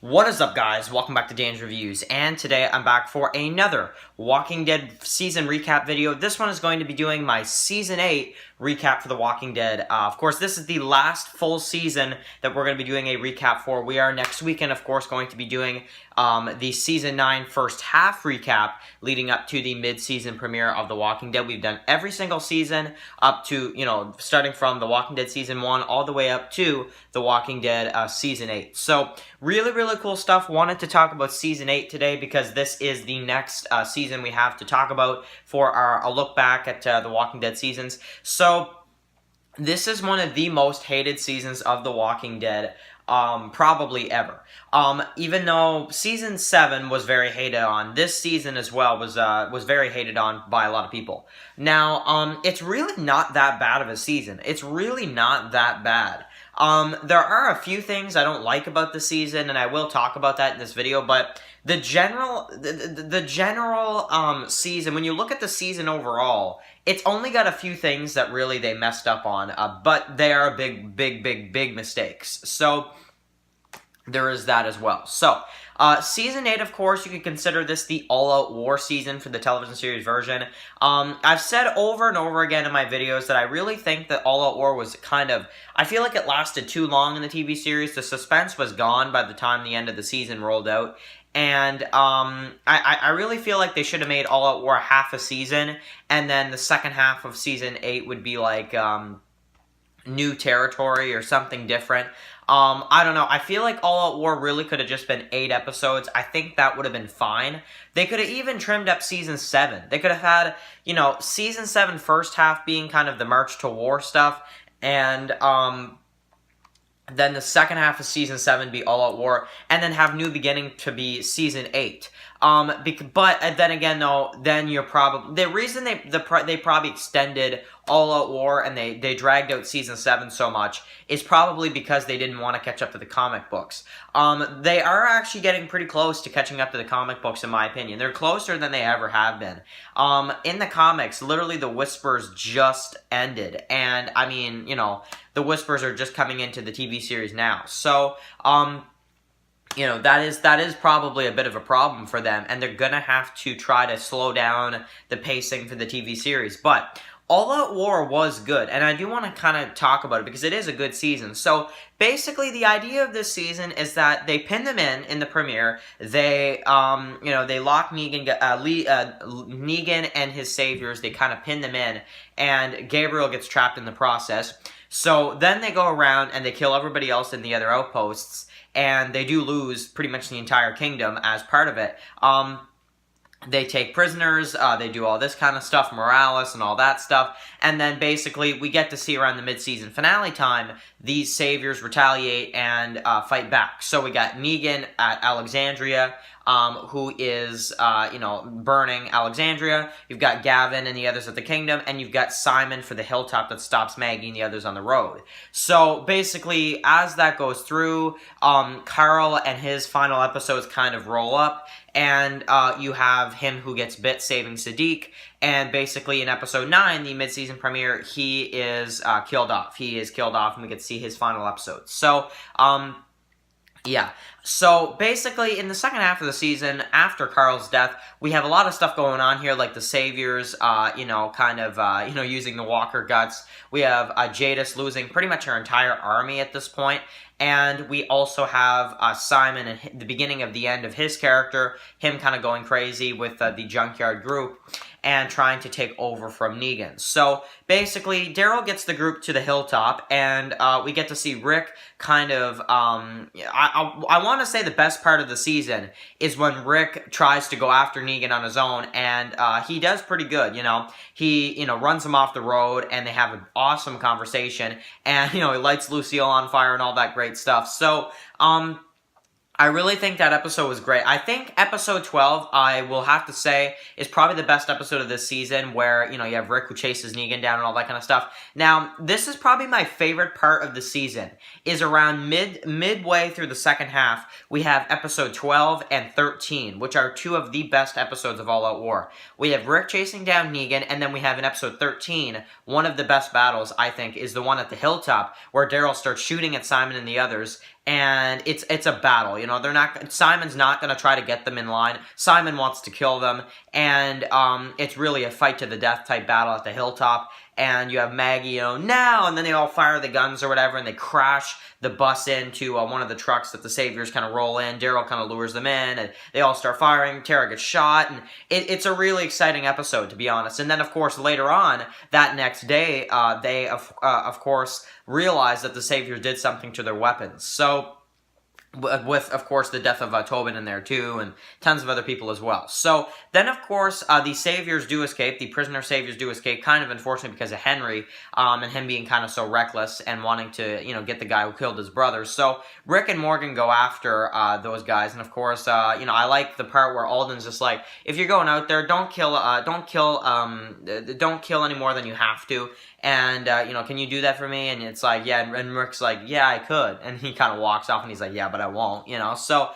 What is up, guys? Welcome back to Dan's Reviews, and today I'm back for another Walking Dead season recap video. This one is going to be doing my Season 8 recap for The Walking Dead. Of course, this is the last full season that we're going to be doing a recap for. We are next weekend, of course, going to be doing the Season 9 first half recap leading up to the mid-season premiere of The Walking Dead. We've done every single season up to, starting from The Walking Dead Season 1 all the way up to The Walking Dead Season 8. So, really cool stuff. Wanted to talk about Season 8 today because this is the next season we have to talk about for a look back at The Walking Dead seasons. So, this is one of the most hated seasons of The Walking Dead, probably ever. Even though Season 7 was very hated on, this season as well was very hated on by a lot of people. Now, it's really not that bad of a season. It's really not that bad. There are a few things I don't like about the season, and I will talk about that in this video, but the general season, when you look at the season overall, it's only got a few things that really they messed up on, but they are big mistakes. So, there is that as well. So, Season 8, of course, you could consider this the all-out war season for the television series version. I've said over and over again in my videos that I really think that all-out war was I feel like it lasted too long in the TV series. The suspense was gone by the time the end of the season rolled out. And I really feel like they should have made All Out War half a season, and then the second half of Season 8 would be like New Territory or something different. I don't know. I feel like All Out War really could have just been 8 episodes. I think that would have been fine. They could have even trimmed up Season 7. They could have had, Season 7 first half being kind of the March to War stuff, and then the second half of Season 7 be All Out War, and then have New Beginning to be Season 8. But then again, though, then you're probably... The reason they probably extended All Out War and they dragged out Season 7 so much is probably because they didn't want to catch up to the comic books. They are actually getting pretty close to catching up to the comic books, in my opinion. They're closer than they ever have been. In the comics, literally the Whispers just ended, and, I mean, the Whispers are just coming into the TV series now. So, that is probably a bit of a problem for them, and they're gonna have to try to slow down the pacing for the TV series. But All Out War was good, and I do want to kind of talk about it because it is a good season. So basically, the idea of this season is that they pin them in the premiere. They, they lock Negan and his saviors. They kind of pin them in, and Gabriel gets trapped in the process. So then they go around and they kill everybody else in the other outposts, and they do lose pretty much the entire kingdom as part of it. They take prisoners, they do all this kind of stuff, Morales and all that stuff, and then basically we get to see around the mid-season finale time, these saviors retaliate and fight back. So we got Negan at Alexandria, who is, burning Alexandria. You've got Gavin and the others at the kingdom, and you've got Simon for the hilltop that stops Maggie and the others on the road. So, basically, as that goes through, Carl and his final episodes kind of roll up, and you have him who gets bit saving Sadiq, and basically in episode 9, the mid-season premiere, he is killed off. He is killed off, and we get to see his final episode. So, yeah, so basically in the second half of the season, after Carl's death, we have a lot of stuff going on here, like the Saviors, using the Walker guts. We have Jadis losing pretty much her entire army at this point, and we also have Simon and the beginning of the end of his character, him kind of going crazy with the Junkyard group and trying to take over from Negan. So, basically, Daryl gets the group to the hilltop, and we get to see Rick kind of, I want to say the best part of the season is when Rick tries to go after Negan on his own, and he does pretty good, He, runs him off the road, and they have an awesome conversation, and, he lights Lucille on fire and all that great stuff. So, I really think that episode was great. I think episode 12, I will have to say, is probably the best episode of this season where, you have Rick who chases Negan down and all that kind of stuff. Now, this is probably my favorite part of the season, is around midway through the second half, we have episode 12 and 13, which are two of the best episodes of All Out War. We have Rick chasing down Negan, and then we have in episode 13, one of the best battles, I think, is the one at the hilltop, where Daryl starts shooting at Simon and the others, and it's a battle. You know, Simon's not going to try to get them in line. Simon wants to kill them, and it's really a fight to the death type battle at the hilltop. And you have Maggie, you know, now, and then they all fire the guns or whatever, and they crash the bus into one of the trucks that the Saviors kind of roll in. Daryl kind of lures them in, and they all start firing. Tara gets shot, and it's a really exciting episode, to be honest. And then, of course, later on, that next day, they, of course, realize that the Saviors did something to their weapons. So, with, of course, the death of Tobin in there, too, and tons of other people as well. So, then, of course, the Saviors do escape. The prisoner Saviors do escape, kind of unfortunately because of Henry, and him being kind of so reckless and wanting to, you know, get the guy who killed his brothers. So, Rick and Morgan go after those guys, and, of course, you know, I like the part where Alden's just like, if you're going out there, don't kill any more than you have to. And, you know, can you do that for me? And it's like, yeah, and Rick's like, yeah, I could. And he kind of walks off and he's like, yeah, but I won't, you know. So,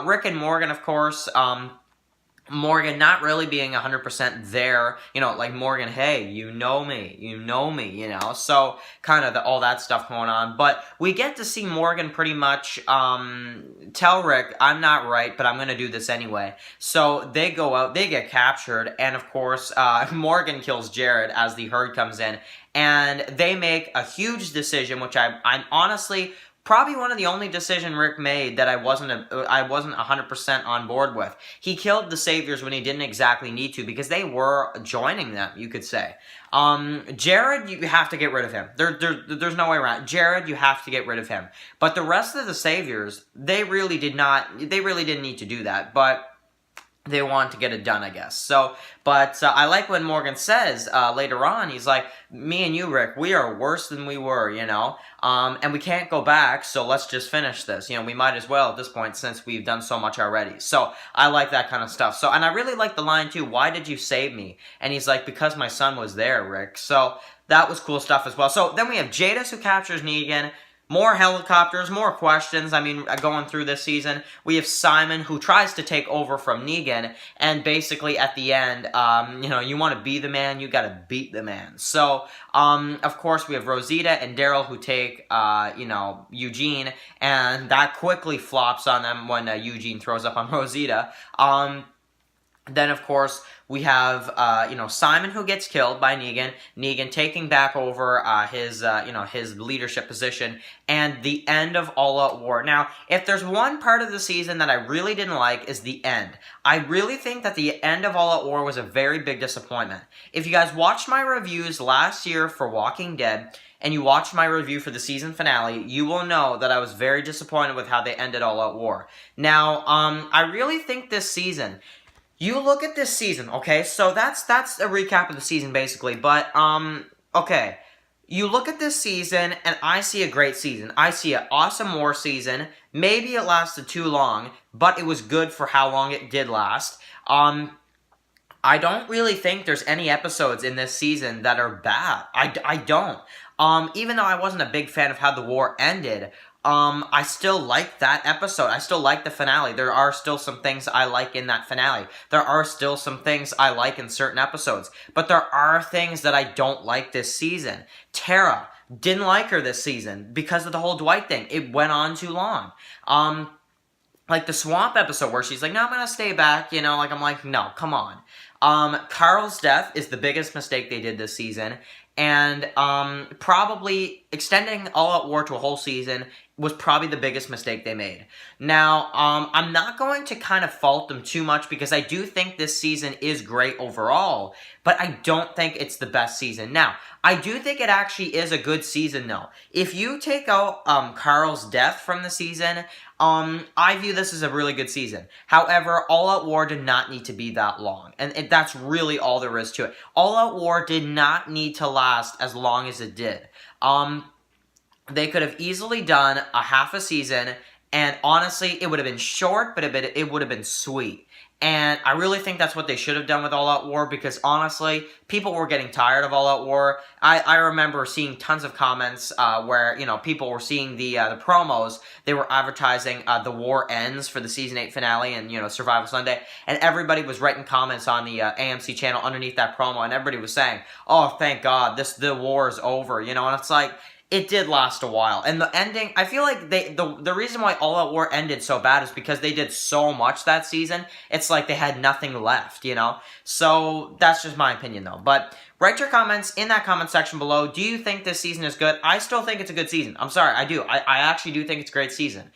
Rick and Morgan, of course, Morgan not really being 100% there, you know, like Morgan, hey, you know me, you know, so kind of all that stuff going on, but we get to see Morgan pretty much tell Rick, I'm not right, but I'm going to do this anyway. So they go out, they get captured, and of course, Morgan kills Jared as the herd comes in, and they make a huge decision, which I'm honestly probably one of the only decisions Rick made that I wasn't 100% on board with. He killed the Saviors when he didn't exactly need to because they were joining them, you could say. Jared, you have to get rid of him. There's no way around. Jared, you have to get rid of him. But the rest of the Saviors, they really didn't need to do that. But they want to get it done, I guess. So, but I like when Morgan says later on, he's like, me and you, Rick, we are worse than we were, you know, and we can't go back, so let's just finish this. You know, we might as well at this point since we've done so much already. So, I like that kind of stuff. So, and I really like the line, too, why did you save me? And he's like, because my son was there, Rick. So, that was cool stuff as well. So, then we have Jadis who captures Negan. More helicopters, more questions. I mean, going through this season, we have Simon who tries to take over from Negan, and basically at the end, you know, you want to be the man, you got to beat the man. So, of course, we have Rosita and Daryl who take, you know, Eugene, and that quickly flops on them when Eugene throws up on Rosita. Then, of course, we have, you know, Simon who gets killed by Negan. Negan taking back over his, you know, his leadership position. And the end of All Out War. Now, if there's one part of the season that I really didn't like is the end. I really think that the end of All Out War was a very big disappointment. If you guys watched my reviews last year for Walking Dead, and you watched my review for the season finale, you will know that I was very disappointed with how they ended All Out War. Now, I really think this season... You look at this season, okay? So that's a recap of the season, basically. But, okay. You look at this season, and I see a great season. I see an awesome war season. Maybe it lasted too long, but it was good for how long it did last. I don't really think there's any episodes in this season that are bad. I don't. Even though I wasn't a big fan of how the war ended, I still like that episode. I still like the finale. There are still some things I like in that finale. There are still some things I like in certain episodes. But there are things that I don't like this season. Tara, didn't like her this season because of the whole Dwight thing. It went on too long. Like the Swamp episode where she's like, no, I'm going to stay back, you know, like, I'm like, no, come on. Carl's death is the biggest mistake they did this season. And probably extending All Out War to a whole season was probably the biggest mistake they made. Now, I'm not going to kind of fault them too much because I do think this season is great overall, but I don't think it's the best season. Now, I do think it actually is a good season, though. If you take out Carl's death from the season, I view this as a really good season. However, All Out War did not need to be that long, and that's really all there is to it. All Out War did not need to last as long as it did. They could have easily done a half a season, and honestly, it would have been short, but it would have been sweet. And I really think that's what they should have done with All Out War, because honestly, people were getting tired of All Out War. I remember seeing tons of comments where, you know, people were seeing the promos. They were advertising The War Ends for the Season 8 finale and, you know, Survival Sunday. And everybody was writing comments on the AMC channel underneath that promo, and everybody was saying, oh, thank God, the war is over, you know, and it's like... it did last a while. And the ending, I feel like the reason why All Out War ended so bad is because they did so much that season. It's like they had nothing left, you know? So that's just my opinion though. But write your comments in that comment section below. Do you think this season is good? I still think it's a good season. I'm sorry, I do. I actually do think it's a great season.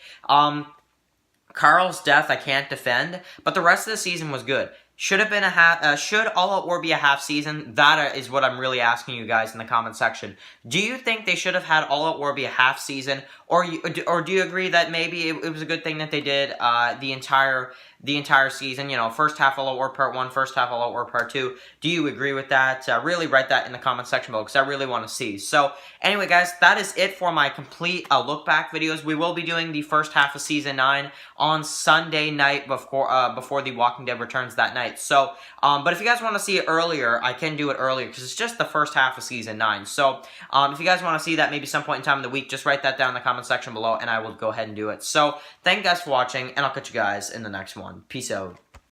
Carl's death I can't defend, but the rest of the season was good. Should have been a half. Should All Out War be a half season? That is what I'm really asking you guys in the comment section. Do you think they should have had All Out War be a half season, or do you agree that maybe it was a good thing that they did the entire season? You know, first half All Out War Part 1, first half All Out War Part 2. Do you agree with that? Really write that in the comment section below because I really want to see. So anyway, guys, that is it for my complete look back videos. We will be doing the first half of Season 9 on Sunday night before The Walking Dead returns that night. So, but if you guys want to see it earlier, I can do it earlier because it's just the first half of Season 9. So, if you guys want to see that maybe some point in time in the week, just write that down in the comment section below and I will go ahead and do it. So, thank you guys for watching and I'll catch you guys in the next one. Peace out.